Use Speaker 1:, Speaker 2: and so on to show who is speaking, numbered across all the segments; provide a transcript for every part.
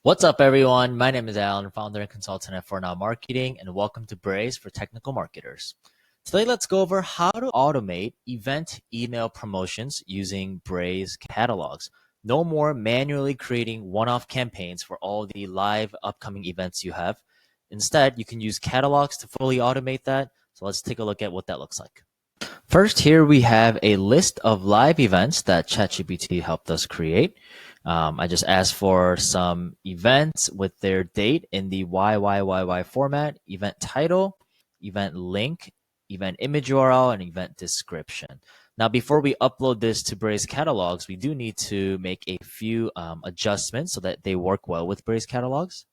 Speaker 1: What's up, everyone? My name is Alan, founder and consultant at For Now Marketing, and welcome to Braze for Technical Marketers. Today, let's go over how to automate event email promotions using Braze Catalogs. No more manually creating one-off campaigns for all the live upcoming events you have. Instead, you can use catalogs to fully automate that. So let's take a look at what that looks like. First, here we have a list of live events that ChatGPT helped us create. I just asked for some events with their date in the YYYY format, event title, event link, event image URL, and event description. Now, before we upload this to Braze Catalogs, we do need to make a few adjustments so that they work well with Braze Catalogs.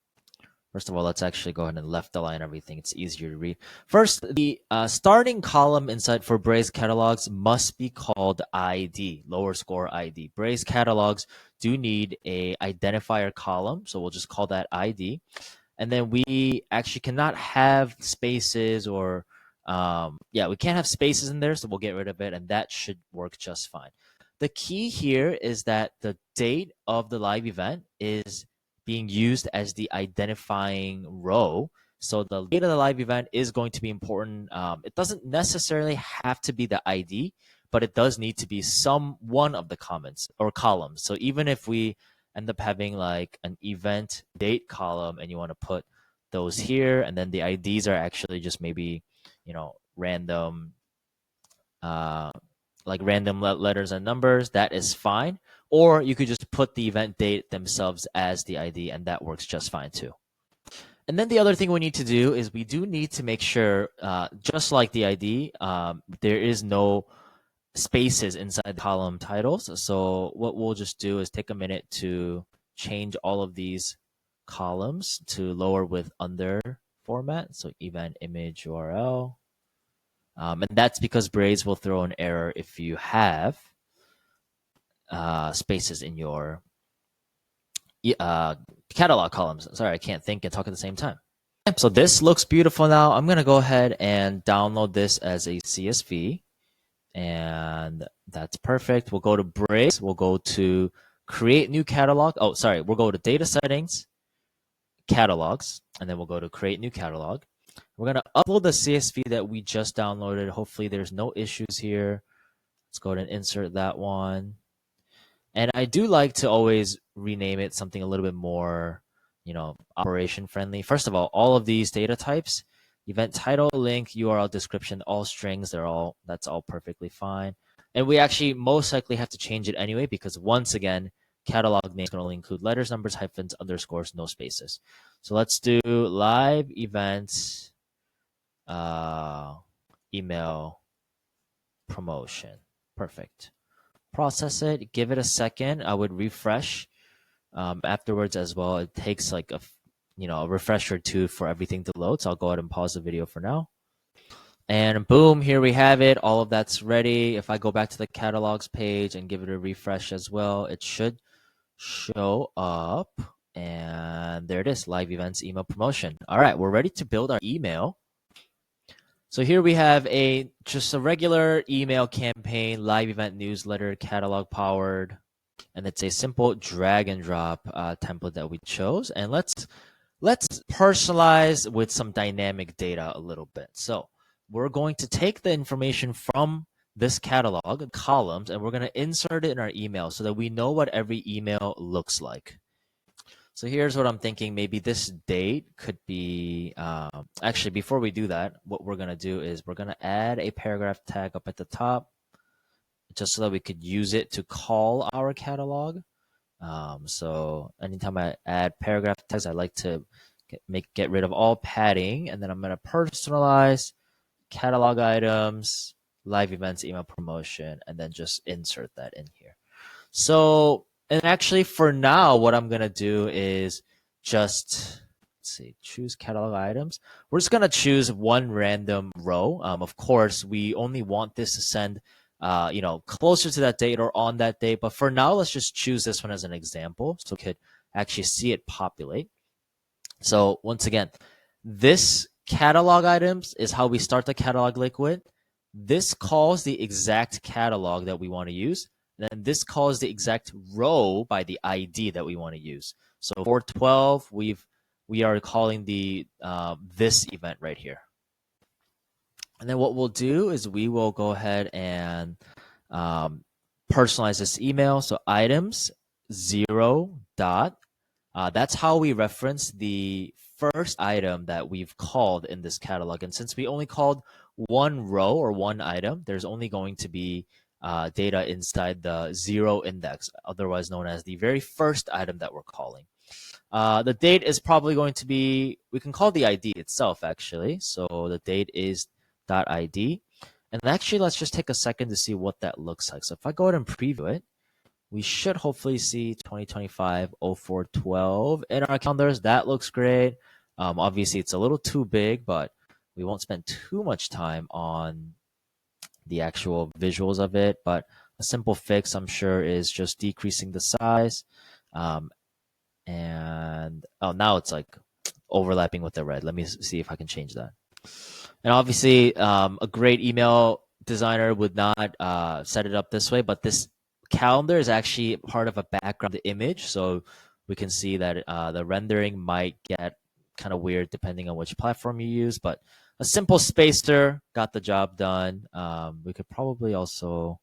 Speaker 1: First of all, let's actually go ahead and left align everything. It's easier to read. First, the starting column inside for Braze Catalogs must be called ID, lower score ID. Braze Catalogs do need a identifier column, so we'll just call that ID. And then we actually cannot have spaces or, we can't have spaces in there, so we'll get rid of it, and that should work just fine. The key here is that the date of the live event is being used as the identifying row. So the date of the live event is going to be important. It doesn't necessarily have to be the ID, but it does need to be some one of the comments or columns. So even if we end up having like an event date column and you want to put those here, and then the IDs are actually just maybe, random, like random letters and numbers, that is fine. Or you could just put the event date themselves as the ID, and that works just fine too. And then the other thing we need to do is we do need to make sure, just like the ID, there is no spaces inside the column titles. So what we'll just do is take a minute to change all of these columns to lower with under format. So event image URL. And that's because Braze will throw an error if you have spaces in your catalog columns. Sorry, I can't think and talk at the same time. So this looks beautiful now. I'm going to go ahead and download this as a CSV. And that's perfect. We'll go to Braze. We'll go to create new catalog. Oh, sorry. We'll go to data settings, catalogs, and then we'll go to create new catalog. We're going to upload the CSV that we just downloaded. Hopefully there's no issues here. Let's go ahead and insert that one. And I do like to always rename it something a little bit more, operation friendly. First of all of these data types, event title, link, URL, description, all strings, that's all perfectly fine. And we actually most likely have to change it anyway, because once again, catalog names can only include letters, numbers, hyphens, underscores, no spaces. So let's do live events, email promotion. Perfect. Process it, give it a second. I would refresh afterwards as well. It takes like a refresh or two for everything to load. So I'll go ahead and pause the video for now. And boom, here we have it. All of that's ready. If I go back to the catalogs page and give it a refresh as well, it should show up. And there it is, live events email promotion. All right, we're ready to build our email. So here we have just a regular email campaign, live event newsletter, catalog powered, and it's a simple drag and drop template that we chose. And let's personalize with some dynamic data a little bit. So we're going to take the information from this catalog columns, and we're going to insert it in our email so that we know what every email looks like. So here's what I'm thinking. Maybe this date could be, actually, before we do that, what we're going to do is we're going to add a paragraph tag up at the top just so that we could use it to call our catalog. So anytime I add paragraph tags, I like to get rid of all padding, and then I'm going to personalize catalog items, live events, email promotion, and then just insert that in here. So, and actually for now, what I'm going to do is just, choose catalog items. We're just going to choose one random row. Of course, we only want this to send, closer to that date or on that date. But for now, let's just choose this one as an example so we could actually see it populate. So once again, this catalog items is how we start the catalog liquid. This calls the exact catalog that we want to use. Then this calls the exact row by the ID that we want to use. So 412, we are calling the this event right here. And then what we'll do is we will go ahead and personalize this email. So items 0 dot. That's how we reference the first item that we've called in this catalog. And since we only called one row or one item, there's only going to be data inside the 0 index, otherwise known as the very first item that we're calling. The date is probably going to be, we can call the ID itself actually. So the date is .id. And actually, let's just take a second to see what that looks like. So if I go ahead and preview it, we should hopefully see 2025-04-12 in our calendars. That looks great. Obviously, it's a little too big, but we won't spend too much time on the actual visuals of it. But a simple fix, I'm sure, is just decreasing the size. And oh, now it's like overlapping with the red. Let me see if I can change that. And obviously, a great email designer would not set it up this way, but this calendar is actually part of a background image. So we can see that the rendering might get kind of weird depending on which platform you use, but a simple spacer got the job done. We could probably also,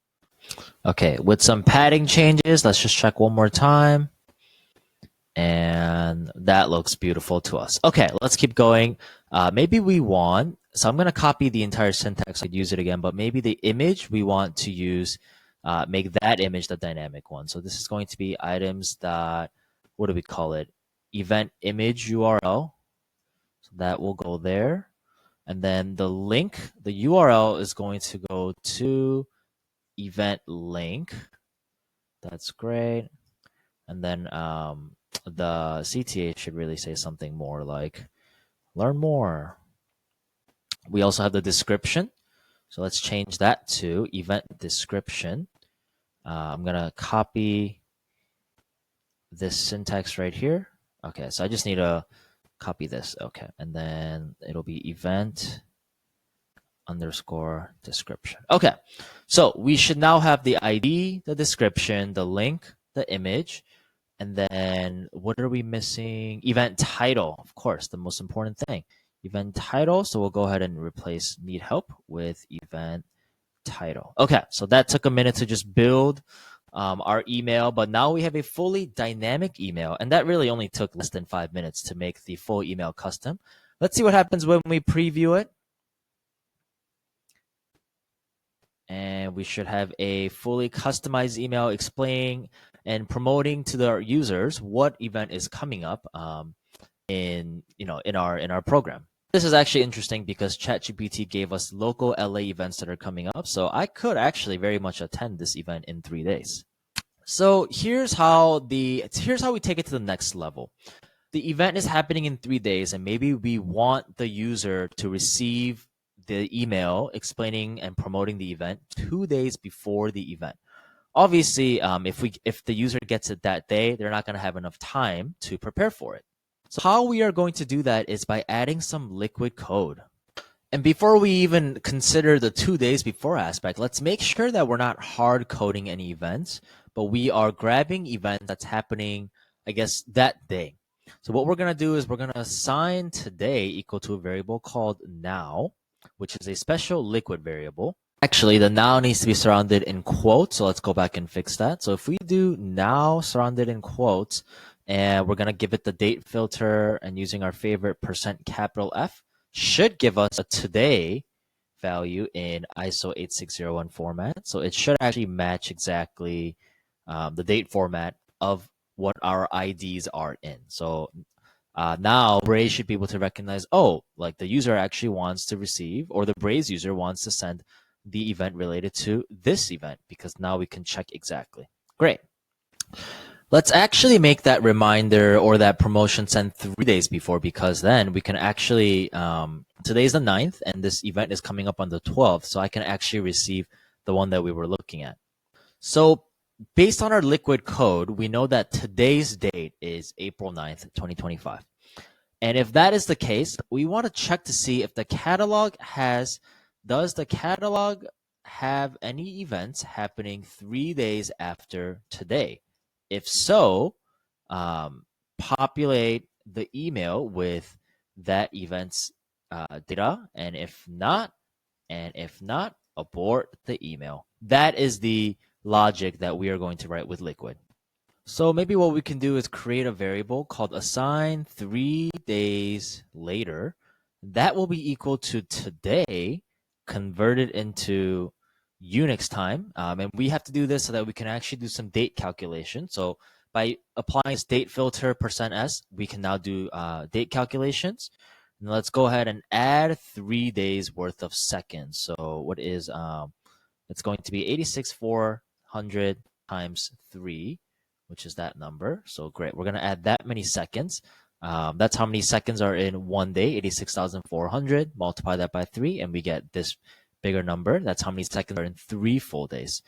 Speaker 1: okay, with some padding changes, let's just check one more time. And that looks beautiful to us. Okay, let's keep going. Maybe we want, so I'm going to copy the entire syntax. I'd use it again, but maybe the image we want to use, make that image the dynamic one. So this is going to be items that, what do we call it? Event image URL. So that will go there. And then the link, the URL is going to go to event link. That's great. And then the CTA should really say something more like learn more. We also have the description. So let's change that to event description. I'm going to copy this syntax right here. Okay, so I just need to copy this. Okay, and then it'll be event underscore description. Okay, so we should now have the ID, the description, the link, the image, and then what are we missing? Event title, of course, the most important thing. Event title, so we'll go ahead and replace need help with event title. Okay, so that took a minute to just build our email, but now we have a fully dynamic email, and that really only took less than 5 minutes to make the full email custom. Let's see what happens when we preview it. And we should have a fully customized email explaining and promoting to the users what event is coming up in our program. This is actually interesting because ChatGPT gave us local LA events that are coming up, so I could actually very much attend this event in 3 days. So here's how we take it to the next level. The event is happening in 3 days, and maybe we want the user to receive the email explaining and promoting the event 2 days before the event. Obviously, if the user gets it that day, they're not going to have enough time to prepare for it. So how we are going to do that is by adding some liquid code. And before we even consider the 2 days before aspect, let's make sure that we're not hard coding any events, but we are grabbing event that's happening, I guess, that day. So what we're going to do is we're going to assign today equal to a variable called now, which is a special liquid variable. Actually, the now needs to be surrounded in quotes, so let's go back and fix that. So if we do now surrounded in quotes, and we're going to give it the date filter, and using our favorite %F, should give us a today value in ISO 8601 format. So it should actually match exactly the date format of what our IDs are in. So now Braze should be able to recognize, oh, like the user actually wants to receive, or the Braze user wants to send the event related to this event, because now we can check exactly. Great. Let's actually make that reminder or that promotion sent 3 days before, because then we can actually, today's the 9th and this event is coming up on the 12th, so I can actually receive the one that we were looking at. So based on our liquid code, we know that today's date is April 9th, 2025. And if that is the case, we want to check to see if the catalog does the catalog have any events happening 3 days after today? If so, populate the email with that event's data, and if not, abort the email. That is the logic that we are going to write with Liquid. So maybe what we can do is create a variable called assign 3 days later. That will be equal to today converted into Unix time. And we have to do this so that we can actually do some date calculation. So by applying this date filter %s, we can now do date calculations. And let's go ahead and add 3 days worth of seconds. So what is, it's going to be 86,400 times 3, which is that number. So great. We're going to add that many seconds. That's how many seconds are in one day, 86,400. Multiply that by 3, and we get this bigger number. That's how many seconds are in 3 full days.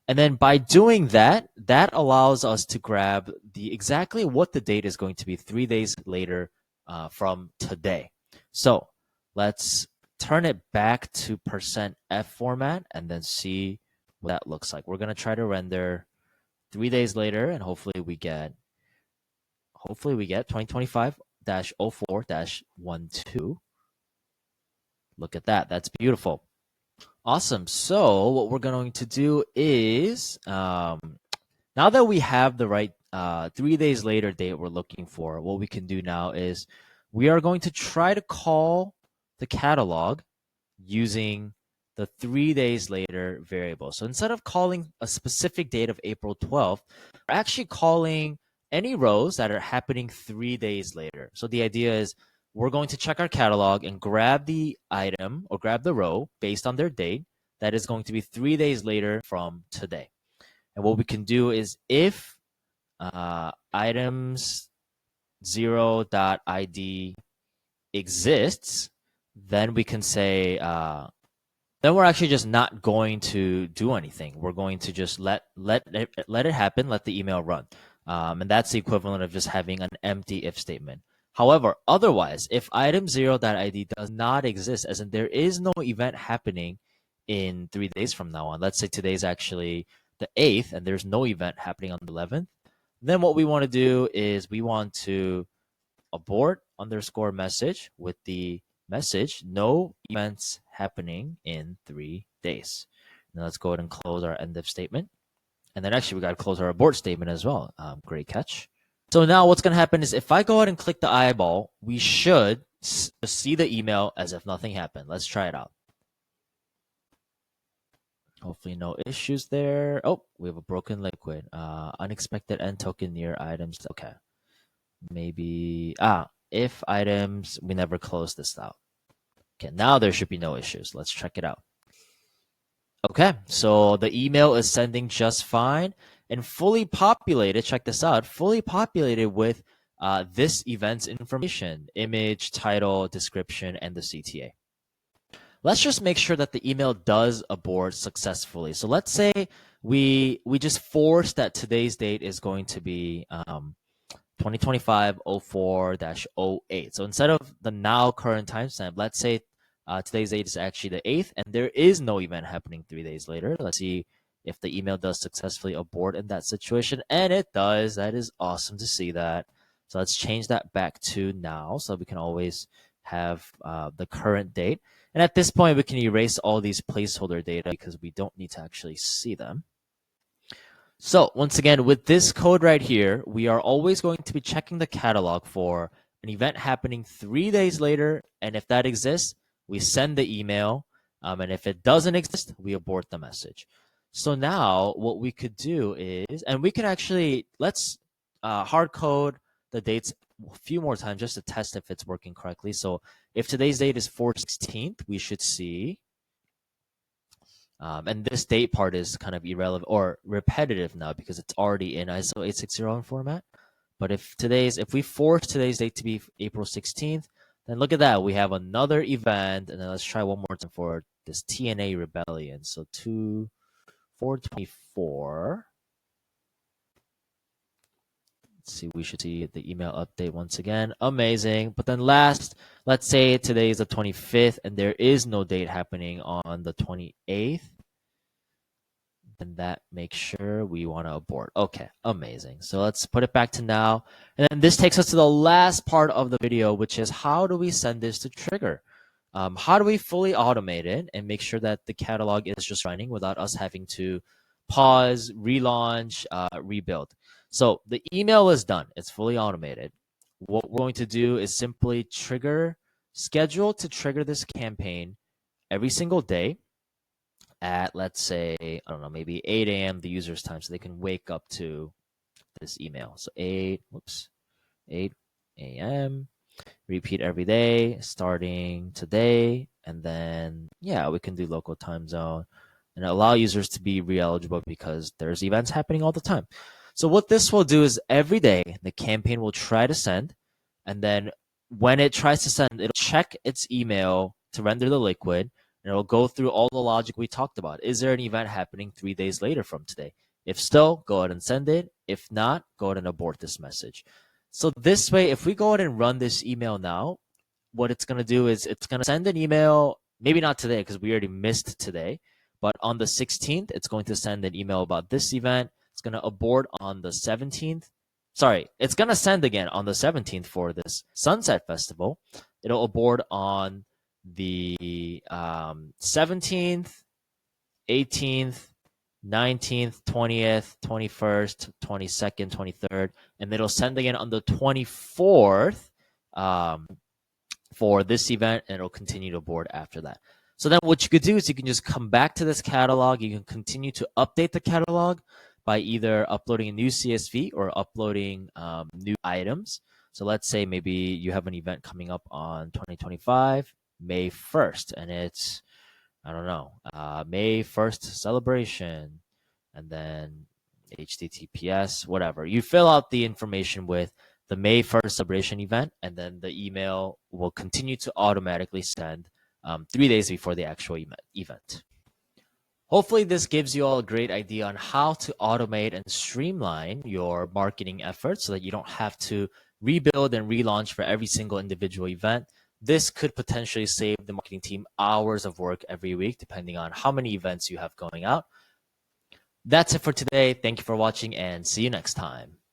Speaker 1: And then by doing that, that allows us to grab the exactly what the date is going to be 3 days later from today. So let's turn it back to %f format and then see what that looks like. We're going to try to render 3 days later, and hopefully we get 2025-04-12. Look at that. That's beautiful. Awesome. So what we're going to do is, now that we have the right 3 days later date we're looking for, what we can do now is we are going to try to call the catalog using the 3 days later variable. So instead of calling a specific date of April 12th, we're actually calling any rows that are happening 3 days later. So the idea is we're going to check our catalog and grab the item or grab the row based on their date that is going to be 3 days later from today. And what we can do is if items 0.id exists, then we can say, then we're actually just not going to do anything. We're going to just let it happen, let the email run. And that's the equivalent of just having an empty if statement. However, otherwise, if item 0.id does not exist, as in there is no event happening in 3 days from now on, let's say today's actually the 8th and there's no event happening on the 11th, then what we want to do is we want to abort _message with the message, no events happening in 3 days. Now let's go ahead and close our end if statement. And then actually we got to close our abort statement as well. Great catch. So now what's going to happen is if I go ahead and click the eyeball, we should see the email as if nothing happened. Let's try it out. Hopefully no issues there. Oh, we have a broken liquid. Unexpected end token near items. Okay. Maybe, if items, we never close this out. Okay, now there should be no issues. Let's check it out. Okay, so the email is sending just fine and fully populated. Check this out, fully populated with this event's information, image, title, description, and the CTA. Let's just make sure that the email does abort successfully. So let's say we just force that today's date is going to be 2025-04-08. So instead of the now current timestamp, let's say today's date is actually the 8th, and there is no event happening 3 days later. Let's see if the email does successfully abort in that situation, and it does. That is awesome to see that. So let's change that back to now so we can always have the current date. And at this point, we can erase all these placeholder data because we don't need to actually see them. So once again, with this code right here, we are always going to be checking the catalog for an event happening 3 days later. And if that exists, we send the email. And if it doesn't exist, we abort the message. So now what we could do is, and we can actually, let's hard code the dates a few more times just to test if it's working correctly. So if today's date is 4/16th, we should see, and this date part is kind of irrelevant or repetitive now because it's already in ISO 860 format. But if we force today's date to be April 16th, then look at that. We have another event, and then let's try one more time for this TNA rebellion. So 4/24. Let's see, we should see the email update once again. Amazing. But then last, let's say today is the 25th, and there is no date happening on the 28th. and that makes sure we want to abort. Okay, amazing. So let's put it back to now. And then this takes us to the last part of the video, which is how do we send this to trigger? How do we fully automate it and make sure that the catalog is just running without us having to pause, relaunch, rebuild? So the email is done. It's fully automated. What we're going to do is simply schedule to trigger this campaign every single day at, let's say, I don't know, maybe 8 a.m. the user's time, so they can wake up to this email. So 8 a.m. Repeat every day, starting today, and then yeah, we can do local time zone and allow users to be re-eligible because there's events happening all the time. So what this will do is every day the campaign will try to send, and then when it tries to send, it'll check its email to render the liquid, and it'll go through all the logic we talked about. Is there an event happening 3 days later from today? If so, go ahead and send it. If not, go ahead and abort this message. So this way, if we go ahead and run this email now, what it's going to do is it's going to send an email, maybe not today because we already missed today, but on the 16th, it's going to send an email about this event. It's going to abort on the 17th. Sorry, it's going to send again on the 17th for this Sunset Festival. It'll abort on the 17th, 18th, 19th, 20th, 21st, 22nd, 23rd, and it'll send again on the 24th for this event, and it'll continue to board after that. So then what you could do is you can just come back to this catalog. You can continue to update the catalog by either uploading a new CSV or uploading new items. So let's say maybe you have an event coming up on 2025, May 1st, and it's, I don't know, May 1st celebration, and then HTTPS, whatever. You fill out the information with the May 1st celebration event, and then the email will continue to automatically send 3 days before the actual event. Hopefully this gives you all a great idea on how to automate and streamline your marketing efforts so that you don't have to rebuild and relaunch for every single individual event. This could potentially save the marketing team hours of work every week, depending on how many events you have going out. That's it for today. Thank you for watching, and see you next time.